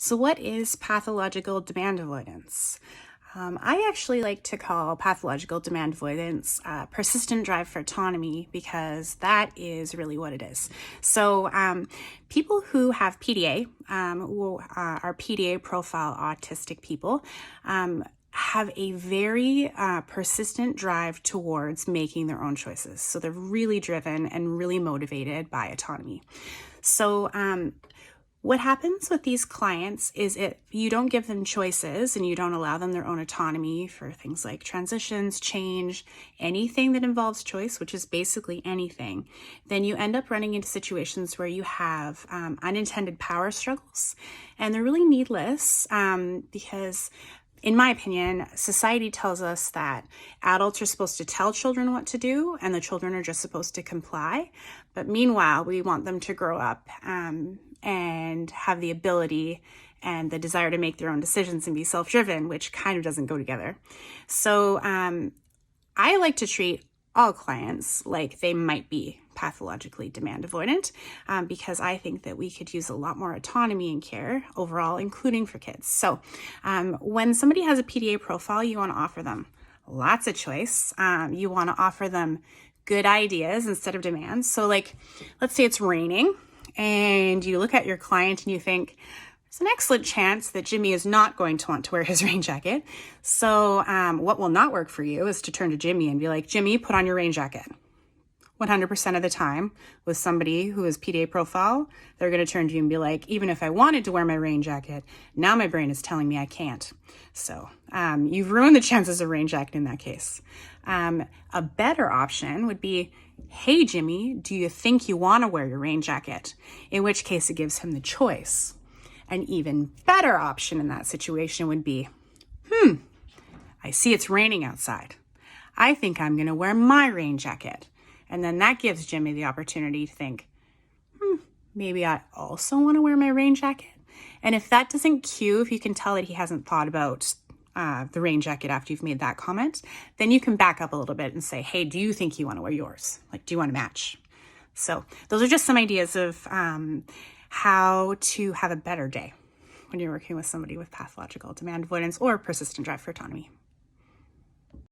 So what is pathological demand avoidance? I actually like to call pathological demand avoidance persistent drive for autonomy because that is really what it is. So people who have PDA, who are PDA profile autistic people, have a very persistent drive towards making their own choices. So they're really driven and really motivated by autonomy. So what happens with these clients is if you don't give them choices and you don't allow them their own autonomy for things like transitions, change, anything that involves choice, which is basically anything, then you end up running into situations where you have unintended power struggles. And they're really needless because, in my opinion, society tells us that adults are supposed to tell children what to do and the children are just supposed to comply. But meanwhile, we want them to grow up and have the ability and the desire to make their own decisions and be self-driven, which kind of doesn't go together. So I like to treat all clients like they might be pathologically demand avoidant because I think that we could use a lot more autonomy in care overall, including for kids. So when somebody has a PDA profile, you want to offer them lots of choice. You want to offer them good ideas instead of demands. So like, let's say it's raining and you look at your client and you think, there's an excellent chance that Jimmy is not going to want to wear his rain jacket. So what will not work for you is to turn to Jimmy and be like, Jimmy, put on your rain jacket. 100% of the time with somebody who is PDA profile, they're going to turn to you and be like, even if I wanted to wear my rain jacket, now my brain is telling me I can't. So you've ruined the chances of rain jacket in that case. A better option would be, hey, Jimmy, do you think you want to wear your rain jacket? In which case it gives him the choice. An even better option in that situation would be, I see it's raining outside. I think I'm going to wear my rain jacket. And then that gives Jimmy the opportunity to think, maybe I also want to wear my rain jacket. And if that doesn't cue, if you can tell that he hasn't thought about the rain jacket after you've made that comment, then you can back up a little bit and say, hey, do you think you want to wear yours? Like, do you want to match? So those are just some ideas of how to have a better day when you're working with somebody with pathological demand avoidance or persistent drive for autonomy.